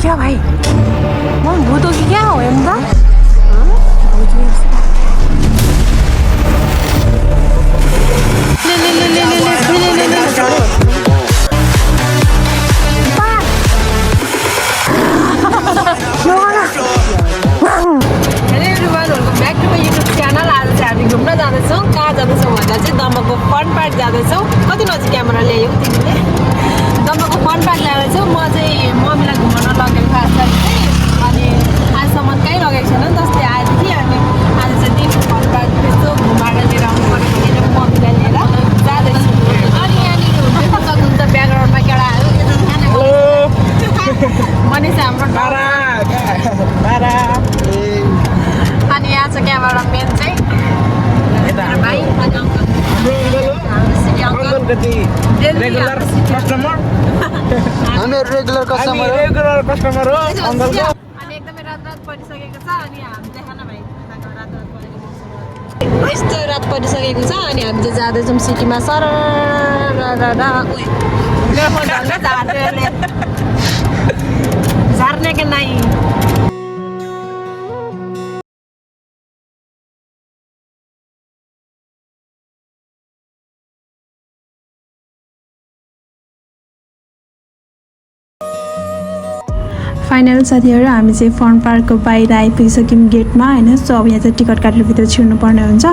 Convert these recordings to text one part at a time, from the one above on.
क्या भाई भूत हो कि क्या हो यंदा घुम्न जाँदैछौँ कहाँ जाँदैछौँ भन्दा चाहिँ दमकको फन पार्क जाँदैछौँ कति नजिक क्यामेरा ल्यायौ तिमीले दमकको फन पार्क जाँदैछौँ म चाहिँ मम्मीलाई घुमाउन लगेको खास गरी चाहिँ अनि आजसम्म कहीँ लगेको छैन जस्तै आएदेखि अनि आज चाहिँ दिपु फन पार्क त्यस्तो घुमाएर लिएर आउनु पऱ्यो किन मम्मीलाई लिएर जाँदैछु अनि यहाँनिर हुन्छ सक्नुहुन्छ ब्याकग्राउन्डमा केटाहरू मनिषा हाम्रो अनि यहाँ छ क्यामेरा मेन चाहिँ भाइ अनि रेगुलर कस्टमर हो अङ्कलको अनि एकदमै रात परिसकेको छ अनि हामी देखान भाइ यस्तो रात परिसकेको छ अनि हामी चाहिँ जाँदैछौँ सिटीमा सर झार्ने कि नाइ फाइनल साथीहरू हामी चाहिँ फन पार्कको बाहिर आइपुगिसक्यौँ गेटमा होइन सो अब यहाँ चाहिँ टिकट काटेर भित्र छिर्नु पर्ने हुन्छ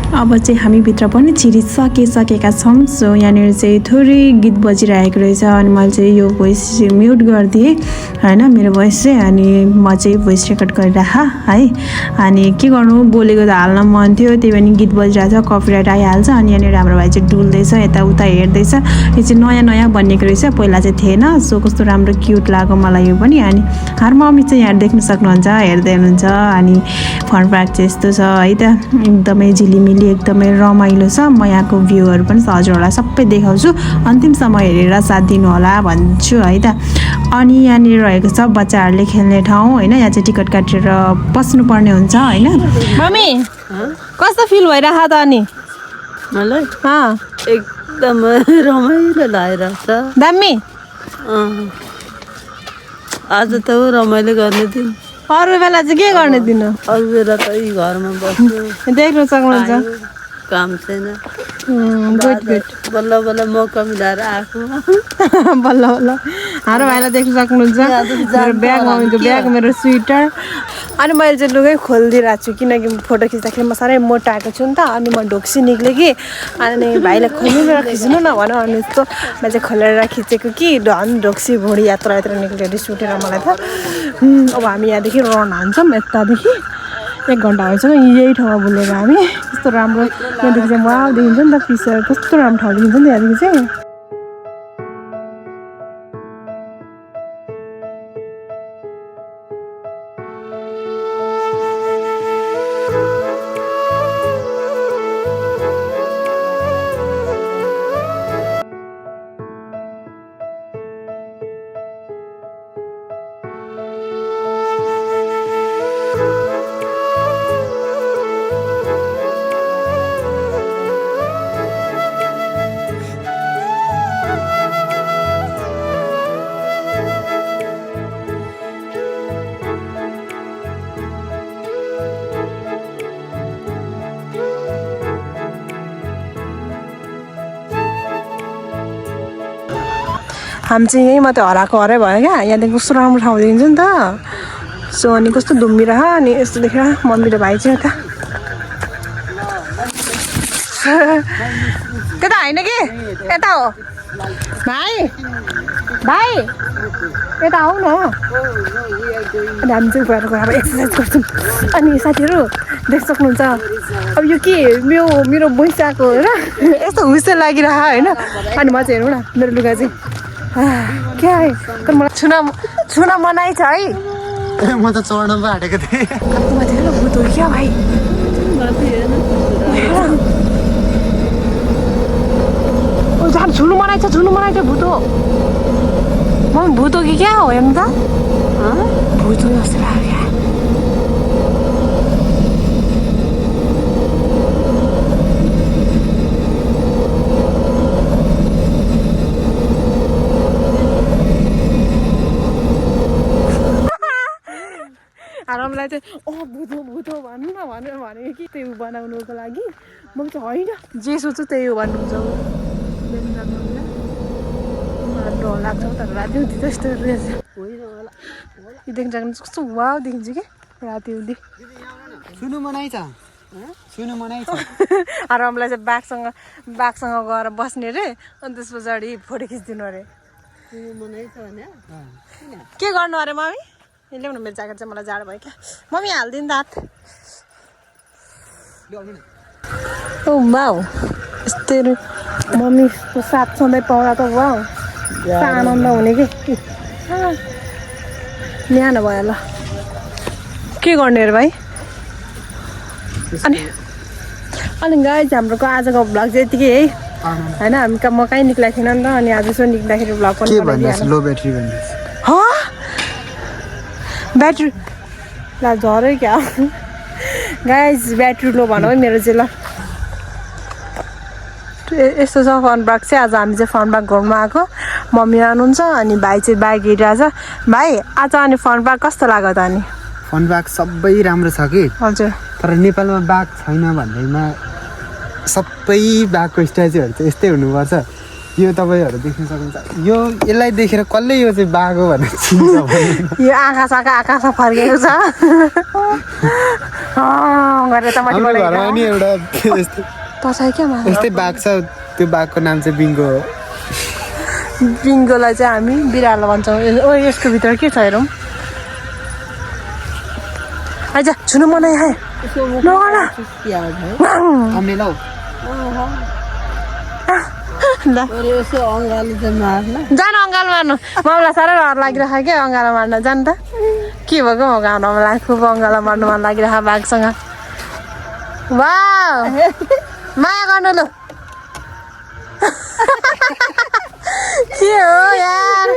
अब चाहिँ हामी भित्र पनि छिरिसकेका छौँ सो यहाँनिर चाहिँ थोरै गीत बजिरहेको रहेछ अनि मैले चाहिँ यो भोइस म्युट गरिदिएँ होइन मेरो भोइस चाहिँ अनि म चाहिँ भोइस रेकर्ड गरिराख है अनि के गर्नु बोलेको त हाल्न मन थियो त्यही पनि गीत बजिरहेको छ कपिराइट आइहाल्छ अनि यहाँनिर हाम्रो भाइ चाहिँ डुल्दैछ यताउता हेर्दैछ यो चाहिँ नयाँ नयाँ बनिएको रहेछ पहिला चाहिँ थिएन सो कस्तो राम्रो क्युट लाग्यो मलाई यो पनि अनि हाम्रो मम्मी चाहिँ यहाँ देख्न सक्नुहुन्छ हेर्दै हुनुहुन्छ अनि फन पार्क चाहिँ यस्तो छ है त एकदमै झिलिमिली एकदमै रमाइलो छ म यहाँको भ्यूहरू पनि हजुरहरूलाई सबै देखाउँछु अन्तिमसम्म हेरेर साथ दिनु होला भन्छु है त अनि यहाँनिर रहेको छ बच्चाहरूले खेल्ने ठाउँ होइन यहाँ चाहिँ टिकट काटेर पस्नुपर्ने हुन्छ होइन मम्मी कस्तो फिल भइरहेको त अनि मलाई एकदम रमाइलो लागिरहेको छ दामी आज त हो रमाइलो गर्ने दिन अरू बेला चाहिँ के गर्ने दिन हो अरू बेला त यही घरमा बस्छु देख्न सक्नुहुन्छ काम छैन गुड गुड बल्ल बल्ल मौका मिलाएर आएको बल्ल बल्ल हाम्रो भाइलाई देख्न सक्नुहुन्छ मेरो ब्यागमा मेरो ब्याग मेरो स्वेटर अनि मैले चाहिँ लुगै खोलिदिइरहेको छु किनकि फोटो खिच्दाखेरि म साह्रै मोटा आएको छु नि त अनि म ढोक्सी निक्लेँ कि अनि भाइलाई खोलेर खिच्नु न भन अनि यस्तो मैले चाहिँ खोलेर खिचेको कि झन् ढोक्सी भुँडी यात्रा निक्लेर रिस उठेर मलाई त अब हामी यहाँदेखि रन हान्छौँ यतादेखि 1 घन्टा भइसक्यो यही ठाउँमा बुलेर हामी कस्तो राम्रो यहाँदेखि चाहिँ वाउ देखिन्छ नि त पिसर कस्तो राम्रो ठाउँ देखिन्छ नि यहाँदेखि चाहिँ हामी चाहिँ यहीँ मात्रै हराएको हरै भयो क्या यहाँदेखि कस्तो राम्रो ठाउँ देखिन्छ नि त सो अनि कस्तो धुम्मिरह अनि यस्तो देखेर मम्मी र भाइ चाहिँ यता त्यता होइन कि यता हो भाइ भाइ यता आऊ न अनि हामी चाहिँ गएर अब एक्सर्साइज गर्छौँ अनि साथीहरू देख्न सक्नुहुन्छ अब यो के मेरो भैँसाको होइन यस्तो हुस्से लागिरह होइन अनि म चाहिँ हेर्नु न मेरो लुगा चाहिँ क्या है तर मलाई छुन मनाइ छ है म त चढ्न पो आँटेको थिएँ भूत हो क्या भाइ छुनु मनाइ छ भूत हो म भूत हो कि क्या हो हेर्नु त भूत हो जस्तो लाग्यो आरामलाई चाहिँ भुतो भुतो भन्नु न भनेर भनेको कि त्यो बनाउनुको लागि म चाहिँ होइन जे सोच्छु त्यही हो भन्नुहुन्छ मलाई डर लाग्छ तर राति हुँदी त्यस्तो रहेछ यो देख्न सक्नुहुन्छ कस्तो वाउ देखिन्छ कि राति हुँदी सुनु मनाइ छ सुनु मनाइ छ आरामलाई चाहिँ बाघसँग गएर बस्ने रे अनि त्यस पछाडि फोटो खिचिदिनु अरे के गर्नु अरे मम्मी ल्याउनु मेरो ज्याकेट चाहिँ मलाई जाडो भयो क्या मम्मी हालिदिनु दात ओ वाउ यस्तै मम्मीको साथ सधैँ पाउँदा त वाउ आनन्द हुने कि न्यानो भयो ल के गर्ने अरे भाइ अनि गाइज हाम्रोको आजको भ्लग चाहिँ यतिकै है होइन हामी म कहीँ निक्लेको थिएन नि त अनि आज यसो निक्दाखेरि भ्लग पनि लो ब्याट्री भन्दैछ ब्याट्री ल झरै क्या गाइज ब्याट्री लो भनौँ है मेरो चाहिँ ल यस्तो छ फन पार्क चाहिँ आज हामी चाहिँ फन पार्क घुम्नु आएको मम्मी आउनुहुन्छ अनि भाइ चाहिँ बाइक हिँडिरहेछ भाइ आज अनि फन पार्क कस्तो लाग्यो त अनि फन पार्क सबै राम्रो छ कि हजुर तर नेपालमा बाघ छैन भन्दैमा सबै बाघको स्ट्याचुहरू चाहिँ यस्तै हुनुपर्छ यो तपाईँहरू देख्न सक्नुहुन्छ यसलाई देखेर कसले यो चाहिँ बाघ हो भनेर चिन्छ यो आकाशमा फर्केको छ गरेर त हाम्रो घरमा नि एउटा यस्तै बाघ छ त्यो बाघको नाम चाहिँ बिङ्गो हो बिङ्गोलाई चाहिँ हामी बिरालो भन्छौँ ओ यसको भित्र के छ हेरौँ आइज छुनु मनाइ है जान अङ्गाल मार्नु मलाई साह्रै डर लागिरहेको क्या अङ्गालो मार्न जान त के भएको म गाउँमा मलाई खुब अङ्गालो मार्नु मन लागिरहेको बाघसँग वाउ माया गर्नु लु के हो यार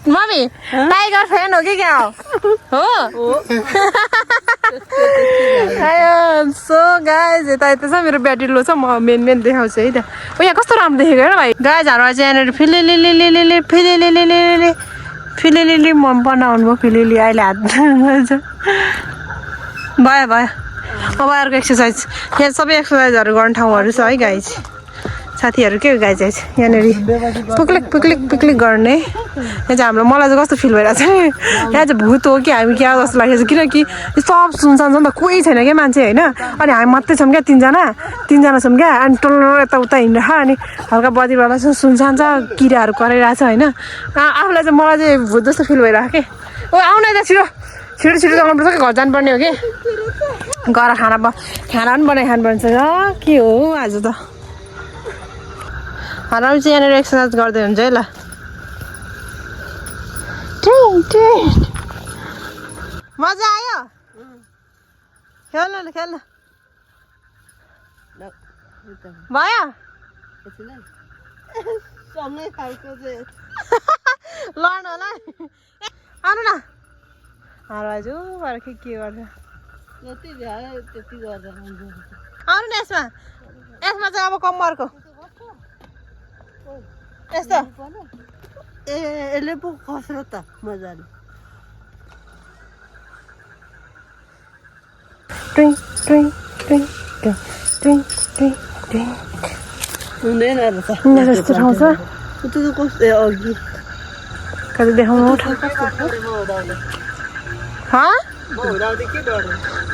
मम्मी टाइगर फ्यान हो कि क्या हो सो गाइज यता छ मेरो ब्याट्री लो छ म मेन देखाउँछु है त ओ यहाँ कस्तो राम्रो देखेको हेर भाइ गाइजहरू चाहिँ यहाँनिर फिलिलिली मन बनाउनु भयो फिलिली अहिले हात भयो अब अर्को एक्सर्साइज यहाँ सबै एक्सर्साइजहरू गर्ने ठाउँहरू छ है गाइज साथीहरू के गाइज यहाँनिर पुक्लिक गर्ने यहाँ चाहिँ हाम्रो मलाई चाहिँ कस्तो फिल भइरहेको छ यहाँ चाहिँ भूत हो कि हामी क्या जस्तो लागेको छ किनकि सब सुनसान छ नि त कोही छैन क्या मान्छे होइन अनि हामी मात्रै छौँ क्या तिनजना छौँ क्या अनि टल्लो यताउता हिँडेर अनि हल्का बत्तीवाला छ सुनसान छ किराहरू कराइरहेको छ होइन आफूलाई चाहिँ मलाई चाहिँ भूत जस्तो फिल भइरहेको के ओ आउन त छिटो जानुपर्छ कि घर जानुपर्ने हो कि गएर खाना पनि बनाइ खानुपर्छ के हो आज त आराम चाहिँ यहाँनिर एक्सर्साइज गर्दै हुन्छ है ल मजा आयो खेल्नु भयो लड्नु होला आउनु न हजुर भएर के गर्छ आउनु न यसमा चाहिँ अब कम्मरको यस्तो यसले पो खस्रो त मजाले हुँदैन जस्तो ठाउँ छ कस्तो अघि कति देखाउनु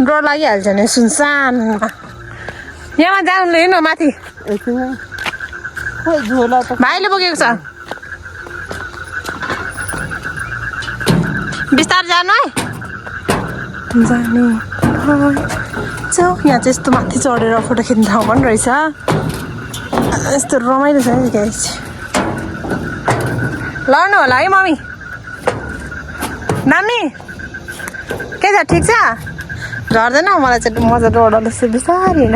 डर लागिहाल्छ नि सुनसान यहाँ जानु हिँड्नु माथि भाइले बोकेको छ बिस्तार जानु है जानु यहाँ चाहिँ यस्तो माथि चढेर फोटो खिच्ने ठाउँ पनि रहेछ यस्तो रमाइलो छ नि गाइस लड्नु होला है मम्मी नानी के छ ठिक छ झर्दैन मलाई चाहिँ मजा डर जस्तो बिस्तारै हिँड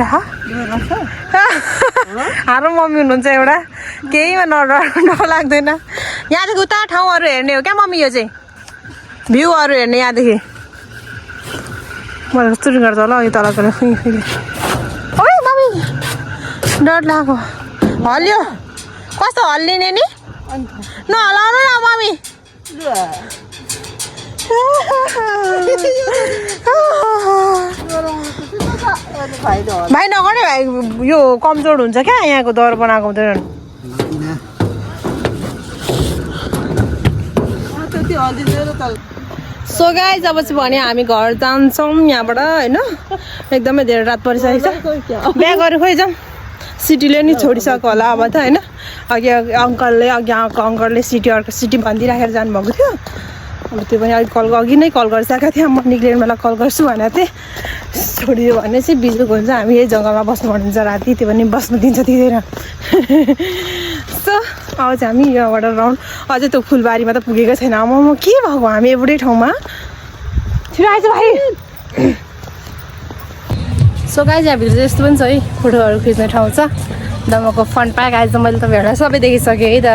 हाम्रो मम्मी हुनुहुन्छ एउटा केहीमा डर लाग्दैन यहाँदेखि उता ठाउँहरू हेर्ने हो क्या मम्मी यो चाहिँ भ्यूहरू हेर्ने यहाँदेखि मलाई कस्तो गर्छ होला अघि तल गएर फेरि ओ मम्मी डर लाग्यो हल्यो कस्तो हल्लिने नि नहलाउनु न मम्मी भाइ नगर्ने भाइ यो कमजोर हुन्छ क्या यहाँको दर बनाएको हुँदैन सो गाइज अब चाहिँ भने हामी घर जान्छौँ यहाँबाट होइन एकदमै धेरै रात परिसकेको छ ब्यागहरू खोइ जाउँ सिटीले नि छोडिसक्यो होला अब त होइन अघि अङ्कलले अघि आएको अङ्कलले सिटी अर्को सिटी भनिदिइराखेर जानुभएको थियो अब त्यो पनि अघि नै कल गरिसकेको थियो म निक्लिने बेला कल गर्छु भनेको थिएँ छोडिदियो भने चाहिँ बिजुक हुन्छ हामी यही जङ्गलमा बस्नु पर्नुहुन्छ राति त्यो पनि बस्नु दिन्छ दिँदैन सो अब चाहिँ हामी यहाँबाट राउन्ड अझै त्यो फुलबारीमा त पुगेको छैन म के भएको हामी एउटै ठाउँमा छिटो आइज भाइ सो गाइज यहाँभित्र चाहिँ यस्तो पनि छ है फोटोहरू खिच्ने ठाउँ छ दमको फन पार्क आएछ मैले तपाईँहरूलाई सबै देखिसकेँ है त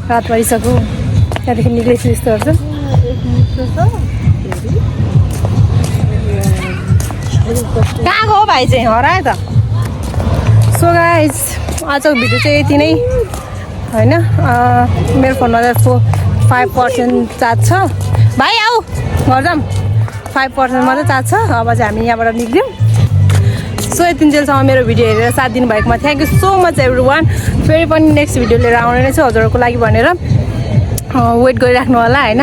रात परिसक्यो त्यहाँदेखि निक्लेछु यस्तोहरू छ कहाँ गयो भाइ चाहिँ हरायो त सो गाइज आजको भिडियो चाहिँ यति नै होइन मेरो फोनमा चाहिँ 5% चार्ज छ भाइ आऊ घर जाऊँ 5% मात्रै चार्ज छ अब चाहिँ हामी यहाँबाट निक्ल्यौँ सो यति जेलसम्म मेरो भिडियो हेरेर साथ दिनुभएकोमा thank you so much every one फेरि पनि नेक्स्ट भिडियो लिएर आउने नै छु हजुरहरूको लागि भनेर वेट गरिराख्नु होला होइन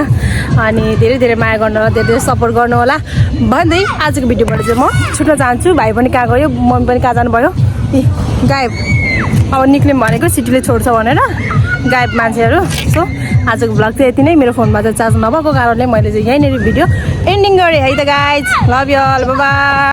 अनि धेरै धेरै माया गर्नु होला धेरै धेरै सपोर्ट गर्नु होला भन्दै आजको भिडियोबाट चाहिँ म छुट्न चाहन्छु भाइ पनि कहाँ गयो मम्मी पनि कहाँ जानुभयो गायब अब निक्ल्यौँ भनेको सिटीले छोड्छ भनेर गायब मान्छेहरू सो आजको भ्लग चाहिँ यति नै मेरो फोनमा चाहिँ चार्ज नभएको कारणले मैले चाहिँ यहीँनिर भिडियो एन्डिङ गरेँ है त guys love you all bye by